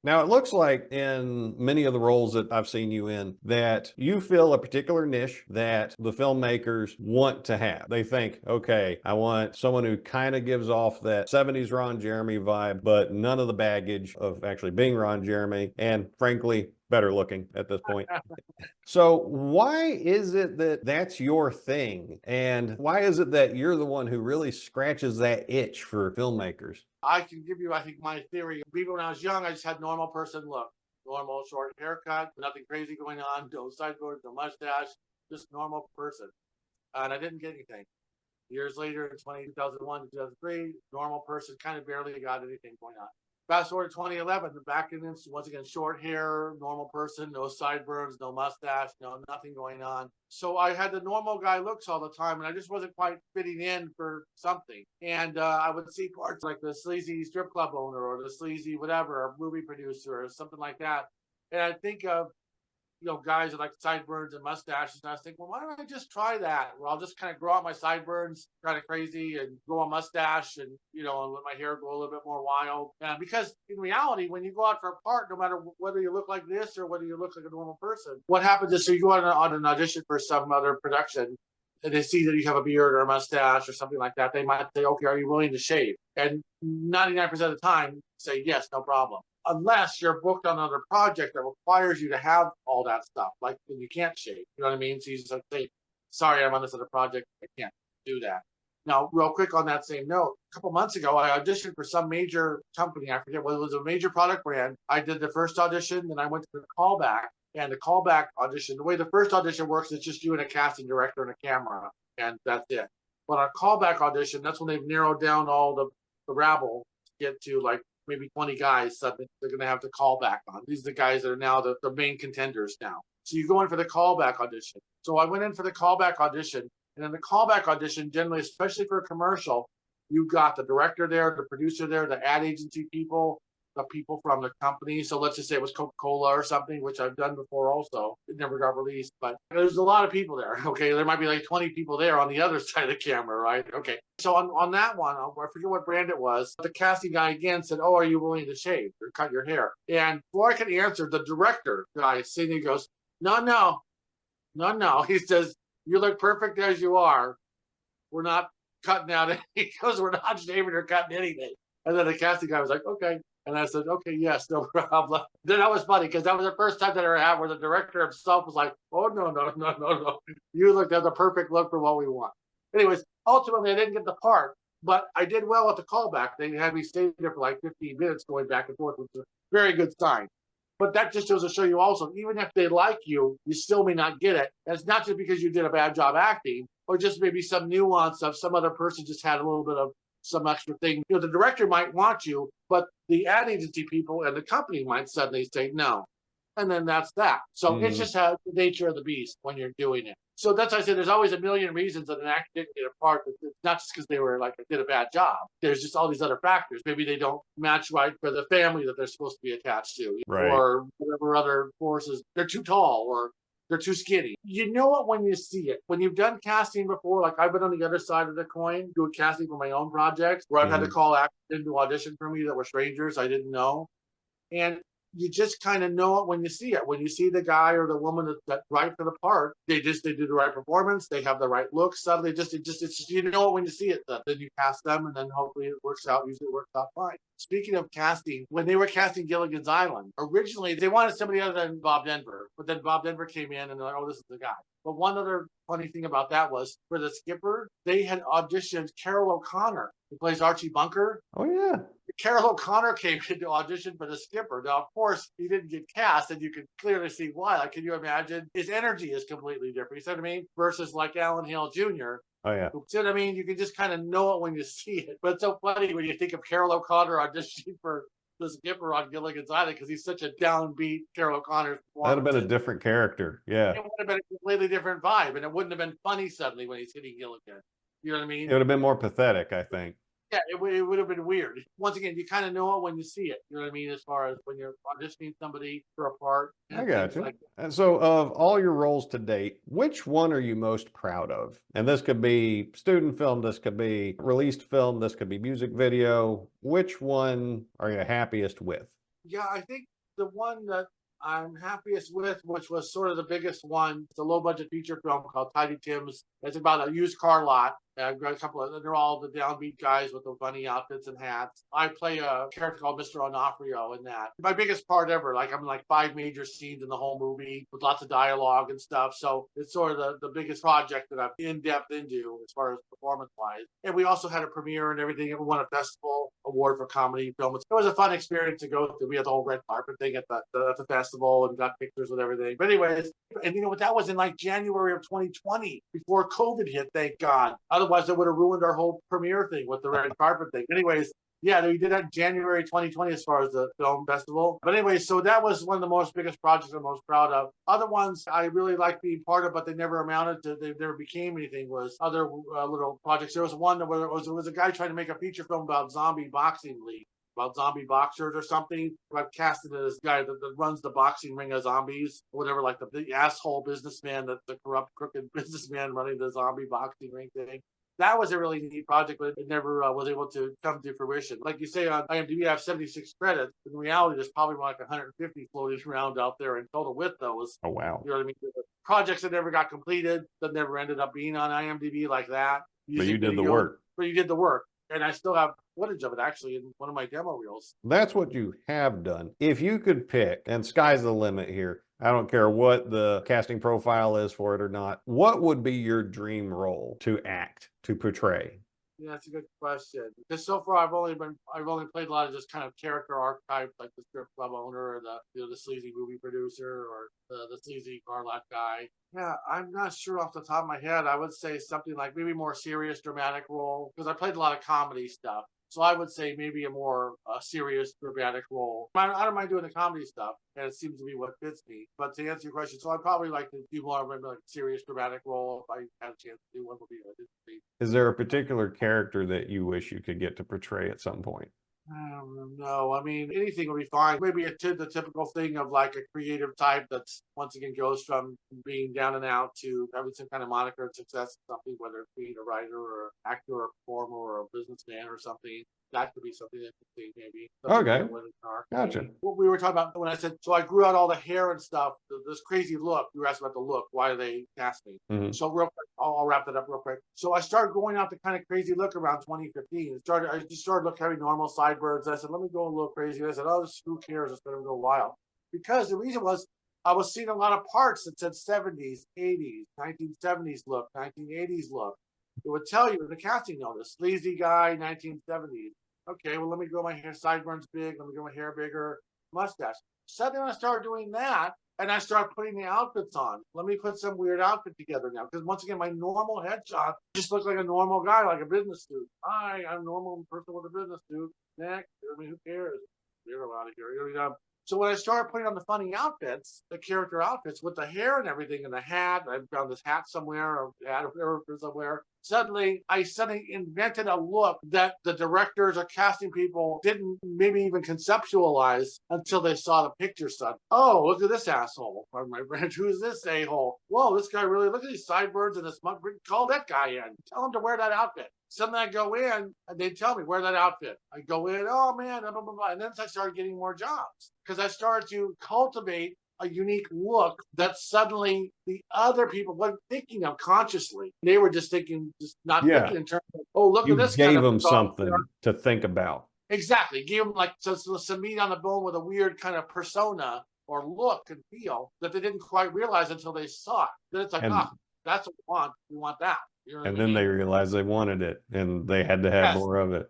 Now, it looks like in many of the roles that I've seen you in that you fill a particular niche that the filmmakers want to have. They think, okay, I want someone who kind of gives off that 70s Ron Jeremy vibe, but none of the baggage of actually being Ron Jeremy, and frankly, better looking at this point. So why is it that that's your thing? And why is it that you're the one who really scratches that itch for filmmakers? I can give you, I think, my theory. Even when I was young, I just had normal person look. Normal short haircut, nothing crazy going on, no sideburns, no mustache, just normal person. And I didn't get anything. Years later, in 2001 to 2003, normal person, kind of barely got anything going on. Fast forward to 2011, back in once again, short hair, normal person, no sideburns, no mustache, no nothing going on. So I had the normal guy looks all the time, and I just wasn't quite fitting in for something. And I would see parts like the sleazy strip club owner or the sleazy whatever, or movie producer or something like that. And I think of guys with like sideburns and mustaches. And I was thinking, well, why don't I just try that? Well, I'll just kind of grow out my sideburns kind of crazy and grow a mustache and, and let my hair go a little bit more wild. Because in reality, when you go out for a part, no matter whether you look like this or whether you look like a normal person, what happens is so you go on an audition for some other production and they see that you have a beard or a mustache or something like that, they might say, okay, are you willing to shave? And 99% of the time, say, yes, no problem. Unless you're booked on another project that requires you to have all that stuff, like when you can't shave. You know what I mean? So you just say, sorry, I'm on this other project. I can't do that. Now, real quick on that same note, a couple months ago, I auditioned for some major company. I forget what it was, a major product brand. I did the first audition, then I went to the callback. And the callback audition, the way the first audition works, is just you and a casting director and a camera, and that's it. But our callback audition, that's when they've narrowed down all the rabble to get to like maybe 20 guys that they're going to have to call back on. These are the guys that are now the main contenders now. So you go in for the callback audition. So I went in for the callback audition. And in the callback audition, generally, especially for a commercial, you've got the director there, the producer there, the ad agency people, the people from the company. So let's just say it was Coca-Cola or something, which I've done before also. It never got released, but there's a lot of people there. Okay, there might be like 20 people there on the other side of the camera, right? Okay. So on that one, I forget what brand it was, the casting guy again said, oh, are you willing to shave or cut your hair? And before I could answer, the director guy sitting there goes, no, no, no, no. He says, you look perfect as you are. We're not cutting out any. He goes, we're not shaving or cutting anything. And then the casting guy was like, okay. And I said, okay, yes, no problem. Then that was funny because that was the first time that I ever had where the director himself was like, oh, no, no, no, no, no. You looked at the perfect look for what we want. Anyways, ultimately, I didn't get the part, but I did well at the callback. They had me stay there for like 15 minutes going back and forth, which was a very good sign. But that just goes to show you also, even if they like you, you still may not get it. And it's not just because you did a bad job acting, or just maybe some nuance of some other person just had a little bit of some extra thing. The director might want you, but the ad agency people and the company might suddenly say no. And then that's that. So it's Mm-hmm. just how the nature of the beast when you're doing it. So that's why I said there's always a million reasons that an actor didn't get a part. It's not just because they were like did a bad job. There's just all these other factors. Maybe they don't match right for the family that they're supposed to be attached to, Right. or whatever other forces. They're too tall, or they're too skinny. You know it when you see it. When you've done casting before, like I've been on the other side of the coin, doing casting for my own projects, where I've had to Mm-hmm. call actors in to audition for me that were strangers I didn't know. And you just kind of know it when you see it. When you see the guy or the woman that's right for the part, they do the right performance. They have the right look. Suddenly, it's just you know it when you see it. Then you cast them, and then hopefully it works out. Usually, it works out fine. Speaking of casting, when they were casting Gilligan's Island, originally they wanted somebody other than Bob Denver, but then Bob Denver came in, and they're like, "Oh, this is the guy." But one other funny thing about that was for the skipper, they had auditioned Carol O'Connor, who plays Archie Bunker. Oh, yeah. Carol O'Connor came in to audition for the skipper. Now, of course, he didn't get cast, and you can clearly see why. Like, can you imagine? His energy is completely different. You see what I mean? Versus like Alan Hale Jr. Oh, yeah. You see what I mean? You can just kind of know it when you see it. But it's so funny when you think of Carol O'Connor auditioning for the skipper on Gilligan's Island because he's such a downbeat Carol O'Connor's That'd have been a performance. different character. Yeah. It would have been a completely different vibe, and it wouldn't have been funny suddenly when he's hitting Gilligan. You know what I It mean? would have been more pathetic, I think. Yeah, it would have been weird. Once again, you kind of know it when you see it. You know what I mean? As far as when you're auditioning somebody for a part I and got things you. like that. And so, of all your roles to date, which one are you most proud of? And this could be student film, this could be released film, this could be music video. Which one are you happiest with? Yeah, I think the one that I'm happiest with, which was sort of the biggest one, it's a low budget feature film called Tidy Tim's. It's about a used car lot. I've got a couple of, they're all the downbeat guys with the funny outfits and hats. I play a character called Mr. Onofrio in that. My biggest part ever, like I'm in like 5 major scenes in the whole movie with lots of dialogue and stuff. So it's sort of the biggest project that I'm in depth into as far as performance wise. And we also had a premiere and everything. We won a festival award for comedy film. It was a fun experience to go through. We had the whole red carpet thing at the festival and got pictures with everything. But anyways, and you know what? That was in like January of 2020 before COVID hit, thank God. Otherwise, it would have ruined our whole premiere thing with the red carpet thing. Anyways, yeah, we did that in January 2020 as far as the film festival. But anyway, so that was one of the most biggest projects I'm most proud of. Other ones I really like being part of, but they never amounted to, they never became anything, was other little projects. There was one where it was a guy trying to make a feature film about zombie boxing league, about zombie boxers or something. I've casted it as a guy that runs the boxing ring of zombies, or whatever, like the asshole businessman, the corrupt, crooked businessman running the zombie boxing ring thing. That was a really neat project, but it never was able to come to fruition. Like you say on IMDb, I have 76 credits. In reality, there's probably like 150 floating around out there in total with those. Oh, wow. You know what I mean? Projects that never got completed, that never ended up being on IMDb like that. But you did the work. But you did the work. And I still have footage of it actually in one of my demo reels. That's what you have done. If you could pick, and sky's the limit here, I don't care what the casting profile is for it or not, what would be your dream role to act, to portray? Yeah, that's a good question. Because so far I've only played a lot of just kind of character archetypes, like the strip club owner, or the sleazy movie producer, or the sleazy car lot guy. Yeah, I'm not sure off the top of my head. I would say something like maybe more serious, dramatic role, because I played a lot of comedy stuff. So I would say maybe a more serious, dramatic role. I don't mind doing the comedy stuff, and it seems to be what fits me. But to answer your question, so I'd probably like to do more of a like serious, dramatic role if I had a chance to do one. Would be Is there a particular character that you wish you could get to portray at some point? I don't know. I mean, anything would be fine. Maybe the typical thing of like a creative type that's once again goes from being down and out to having some kind of moniker and success in something, whether it's being a writer or an actor or a performer or a businessman or something. That could be something interesting, maybe. Okay. Gotcha. What we were talking about when I said, so I grew out all the hair and stuff, this crazy look. You were asking about the look. Why do they cast me? Mm-hmm. So real quick, I'll wrap that up real quick. So I started going out the kind of crazy look around 2015. I just started looking having normal sideburns. I said, let me go a little crazy. I said, oh, who cares? It's going to go wild. Because the reason was I was seeing a lot of parts that said 70s, 80s, 1970s look, 1980s look. It would tell you in the casting notice, sleazy guy, 1970s. Okay, well, let me grow my hair, sideburns big, let me grow my hair bigger, mustache. Suddenly I started doing that, and I started putting the outfits on. Let me put some weird outfit together now, because once again, my normal headshot just looks like a normal guy, like a business suit. Hi, I'm a normal person with a business suit. Next, I mean, who cares? You're out of here. So when I started putting on the funny outfits, the character outfits with the hair and everything and the hat, I found this hat somewhere or hat somewhere. Suddenly, I invented a look that the directors or casting people didn't maybe even conceptualize until they saw the picture. Son, oh, look at this asshole. My friend, who's this a-hole? Whoa, this guy really, look at these sideburns and this mug. Call that guy in. Tell him to wear that outfit. Suddenly I go in and they tell me, wear that outfit. I go in, oh man, blah, blah, blah, blah. And then I started getting more jobs because I started to cultivate a unique look that suddenly the other people weren't thinking of consciously. They were just thinking, thinking in terms of, oh, look at this guy. You gave them something to think about. Exactly. Gave them like some meat on the bone with a weird kind of persona or look and feel that they didn't quite realize until they saw it. Then it's like, that's what we want. We want that. You know and then they realized they wanted it and they had to have more of it.